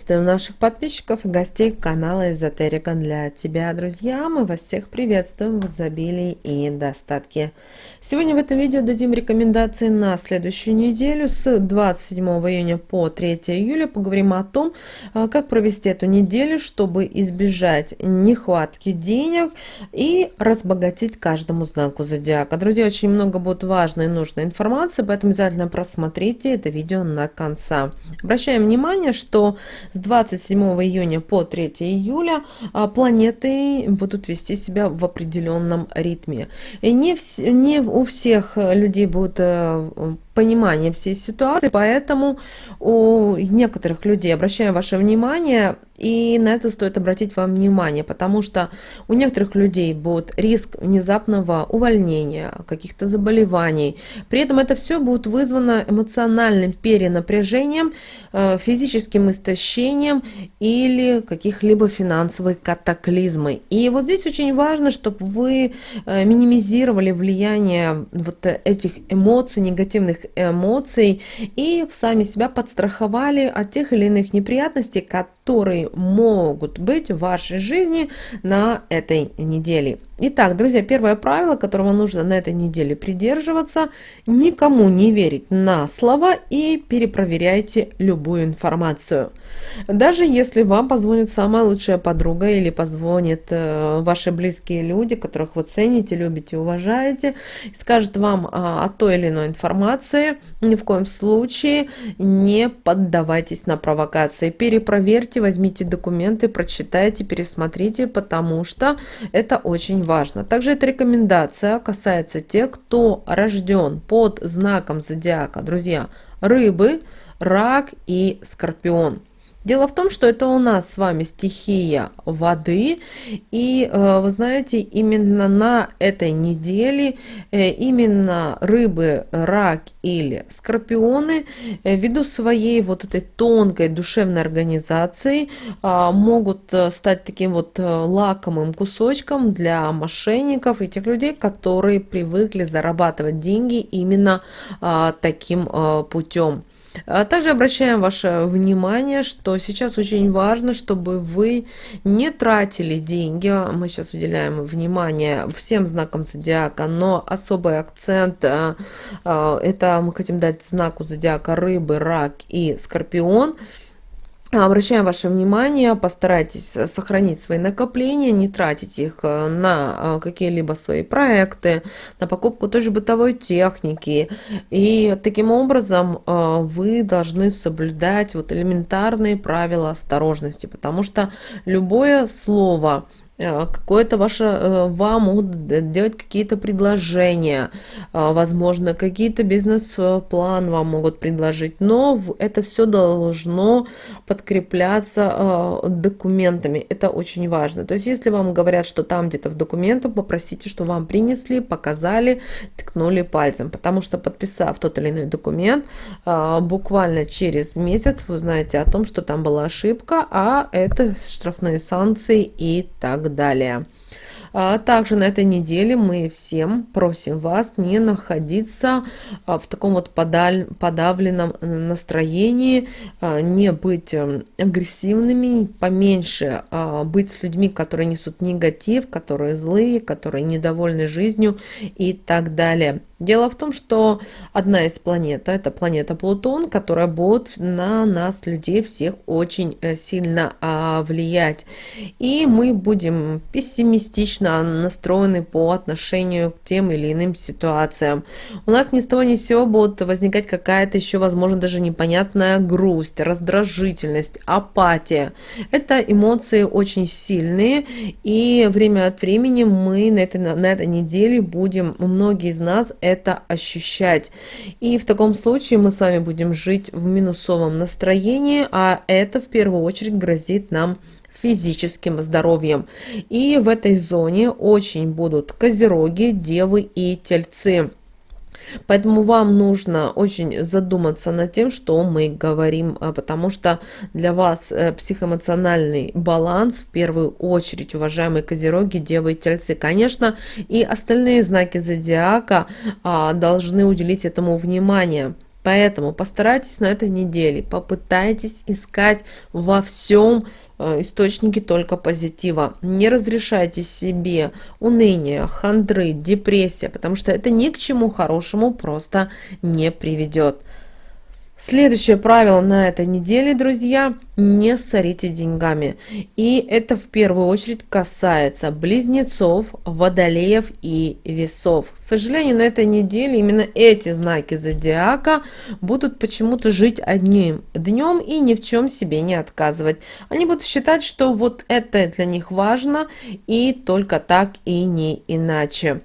Приветствуем наших подписчиков и гостей канала Эзотерика для тебя, друзья. Мы вас всех приветствуем в изобилии и достатке. Сегодня в этом видео дадим рекомендации на следующую неделю с 27 июня по 3 июля. Поговорим о том, как провести эту неделю, чтобы избежать нехватки денег и разбогатеть каждому знаку зодиака. Друзья, очень много будет важной и нужной информации, поэтому обязательно просмотрите это видео до конца. Обращаем внимание, что с 27 июня по 3 июля планеты будут вести себя в определенном ритме. И не у всех людей будет понимание всей ситуации, поэтому у некоторых людей обращаем ваше внимание, и на это стоит обратить вам внимание, потому что у некоторых людей будет риск внезапного увольнения, каких-то заболеваний. При этом это все будет вызвано эмоциональным перенапряжением, физическим истощением или каких-либо финансовых катаклизмов. И вот здесь очень важно, чтобы вы минимизировали влияние вот этих эмоций, негативных эмоций, и сами себя подстраховали от тех или иных неприятностей, которые могут быть в вашей жизни на этой неделе. Итак, друзья, первое правило, которого нужно на этой неделе придерживаться: никому не верить на слово и перепроверяйте любую информацию. Даже если вам позвонит самая лучшая подруга или позвонит ваши близкие люди, которых вы цените, любите, уважаете, и скажет вам о той или иной информации, ни в коем случае не поддавайтесь на провокации. Перепроверьте, возьмите документы, прочитайте, пересмотрите, потому что это очень важно. Также эта рекомендация касается тех, кто рожден под знаком зодиака, друзья: рыбы, рак и скорпион. Дело в том, что это у нас с вами стихия воды, и вы знаете, именно на этой неделе именно рыбы, рак или скорпионы ввиду своей вот этой тонкой душевной организации могут стать таким вот лакомым кусочком для мошенников и тех людей, которые привыкли зарабатывать деньги именно таким путем. Также обращаем ваше внимание, что сейчас очень важно, чтобы вы не тратили деньги. Мы сейчас уделяем внимание всем знакам зодиака, но особый акцент это мы хотим дать знаку зодиака рыбы, рак и скорпион. Обращаем ваше внимание, постарайтесь сохранить свои накопления, не тратить их на какие-либо свои проекты, на покупку той же бытовой техники. И таким образом вы должны соблюдать вот элементарные правила осторожности, потому что любое слово, какое-то ваше, вам могут делать какие-то предложения, возможно, какие-то бизнес-план вам могут предложить, но это все должно подкрепляться документами. Это очень важно. То есть, если вам говорят, что там где-то в документах, попросите, что вам принесли, показали, ткнули пальцем, потому что, подписав тот или иной документ, буквально через месяц вы узнаете о том, что там была ошибка, а это штрафные санкции и так далее. Также на этой неделе мы всем просим вас не находиться в таком вот подавленном настроении, не быть агрессивными, поменьше быть с людьми, которые несут негатив, которые злые, которые недовольны жизнью и так далее. Дело в том, что одна из планет, это планета Плутон, которая будет на нас, людей всех, очень сильно влиять. И мы будем пессимистично настроены по отношению к тем или иным ситуациям. У нас ни с того ни с сего будет возникать какая-то еще, возможно, даже непонятная грусть, раздражительность, апатия. Это эмоции очень сильные, и время от времени мы на этой неделе будем, многие из нас, это ощущать. И в таком случае мы с вами будем жить в минусовом настроении, а это в первую очередь грозит нам физическим здоровьем. И в этой зоне очень будут козероги, девы и тельцы. Поэтому вам нужно очень задуматься над тем, что мы говорим, потому что для вас психоэмоциональный баланс в первую очередь, уважаемые козероги, девы и тельцы. Конечно, и остальные знаки зодиака должны уделить этому внимание. Поэтому постарайтесь на этой неделе, попытайтесь искать во всем источники только позитива. Не разрешайте себе уныние, хандры, депрессия, потому что это ни к чему хорошему просто не приведет. Следующее правило на этой неделе, друзья, не ссорите деньгами. И это в первую очередь касается близнецов, водолеев и весов. К сожалению, на этой неделе именно эти знаки зодиака будут почему-то жить одним днем и ни в чем себе не отказывать. Они будут считать, что вот это для них важно и только так и не иначе.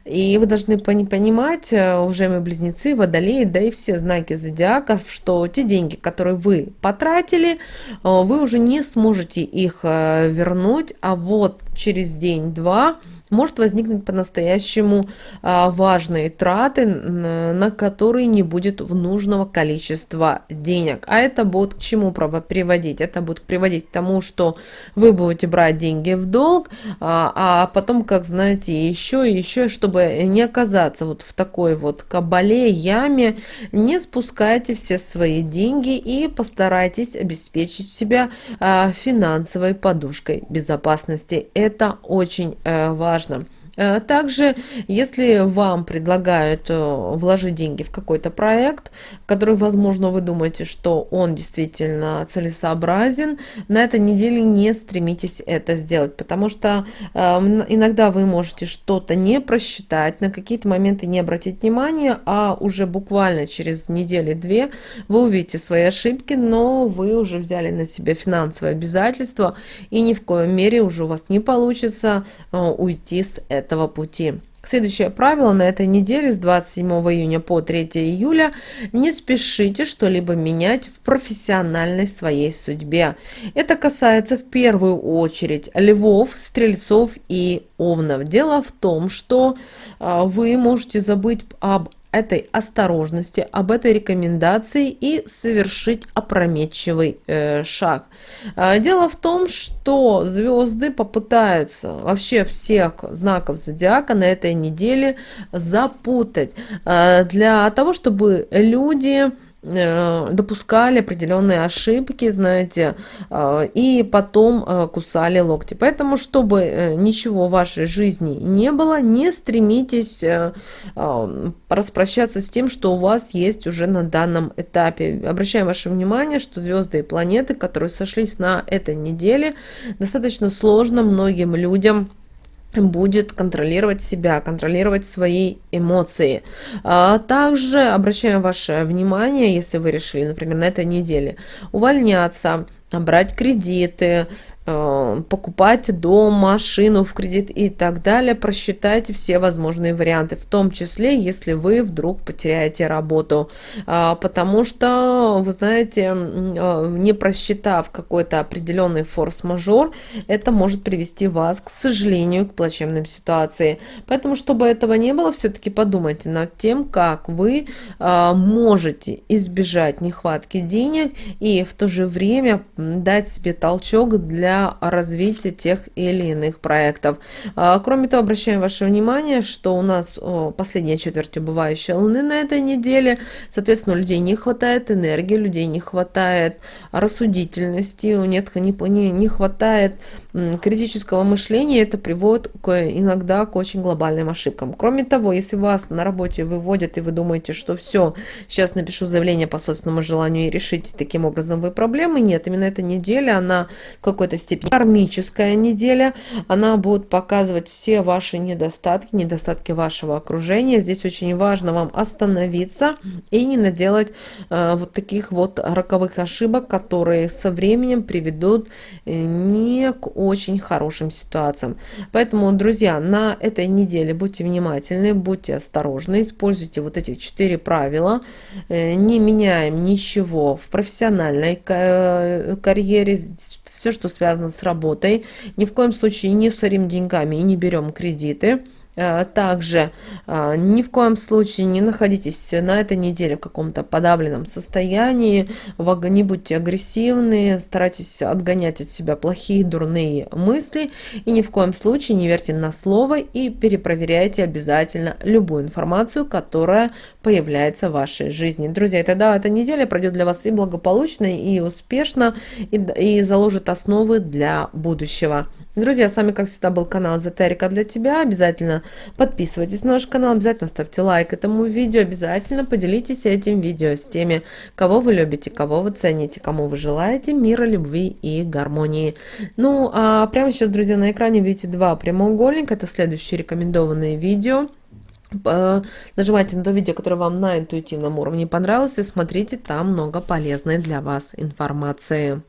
И вы должны понимать, уважаемые близнецы, водолеи, да и все знаки зодиака, что те деньги, которые вы потратили, вы уже не сможете их вернуть, а вот через день-два может возникнуть по-настоящему важные траты, на которые не будет нужного количества денег. А это будет к чему приводить? Это будет приводить к тому, что вы будете брать деньги в долг, а потом, как знаете, еще и еще, чтобы не оказаться вот в такой вот кабале, яме, не спускайте все свои деньги и постарайтесь обеспечить себя финансовой подушкой безопасности. Это очень важно. Также, если вам предлагают вложить деньги в какой-то проект, который, возможно, вы думаете, что он действительно целесообразен, на этой неделе не стремитесь это сделать, потому что иногда вы можете что-то не просчитать, на какие-то моменты не обратить внимания, а уже буквально через неделю-две вы увидите свои ошибки, но вы уже взяли на себя финансовые обязательства, и ни в коем мере уже у вас не получится уйти с этого пути. Следующее правило на этой неделе с 27 июня по 3 июля. Не спешите что-либо менять в профессиональной своей судьбе. Это касается в первую очередь львов, стрельцов и овнов. Дело в том, что вы можете забыть об этой осторожности, об этой рекомендации и совершить опрометчивый шаг. Дело в том, что звезды попытаются вообще всех знаков зодиака на этой неделе запутать для того, чтобы люди допускали определенные ошибки, знаете, и потом кусали локти. Поэтому, чтобы ничего в вашей жизни не было, не стремитесь распрощаться с тем, что у вас есть уже на данном этапе. Обращаем ваше внимание, что звезды и планеты, которые сошлись на этой неделе, достаточно сложно многим людям будет контролировать себя, контролировать свои эмоции. Также обращаем ваше внимание, если вы решили, например, на этой неделе увольняться, брать кредиты, покупать дом, машину в кредит и так далее, просчитайте все возможные варианты, в том числе, если вы вдруг потеряете работу, потому что, вы знаете, не просчитав какой-то определенный форс-мажор, это может привести вас, к сожалению, к плачевным ситуациям. Поэтому, чтобы этого не было, все-таки подумайте над тем, как вы можете избежать нехватки денег и в то же время дать себе толчок для развития тех или иных проектов. Кроме того, обращаем ваше внимание, что у нас последняя четверть убывающей Луны на этой неделе. Соответственно, у людей не хватает энергии, людей не хватает рассудительности, не хватает критического мышления. Это приводит иногда к очень глобальным ошибкам. Кроме того, если вас на работе выводят и вы думаете, что все, сейчас напишу заявление по собственному желанию и решите таким образом вы проблемы, нет, именно эта неделя, она в какой-то степени кармическая неделя, она будет показывать все ваши недостатки вашего окружения. Здесь очень важно вам остановиться и не наделать вот таких вот роковых ошибок, которые со временем приведут не к очень хорошим ситуациям. Поэтому, друзья, на этой неделе будьте внимательны, будьте осторожны, используйте вот эти 4 правила, не меняем ничего в профессиональной карьере, все, что связано с работой, ни в коем случае не ссорим деньгами и не берем кредиты. Также ни в коем случае не находитесь на этой неделе в каком-то подавленном состоянии, не будьте агрессивны, старайтесь отгонять от себя плохие, дурные мысли и ни в коем случае не верьте на слово и перепроверяйте обязательно любую информацию, которая появляется в вашей жизни. Друзья, и тогда эта неделя пройдет для вас и благополучно, и успешно, и заложит основы для будущего. Друзья, с вами, как всегда, был канал Эзотерика для тебя. Обязательно подписывайтесь на наш канал, обязательно ставьте лайк этому видео, обязательно поделитесь этим видео с теми, кого вы любите, кого вы цените, кому вы желаете мира, любви и гармонии. Ну, а прямо сейчас, друзья, на экране видите два прямоугольника, это следующие рекомендованные видео. Нажимайте на то видео, которое вам на интуитивном уровне понравилось, и смотрите, там много полезной для вас информации.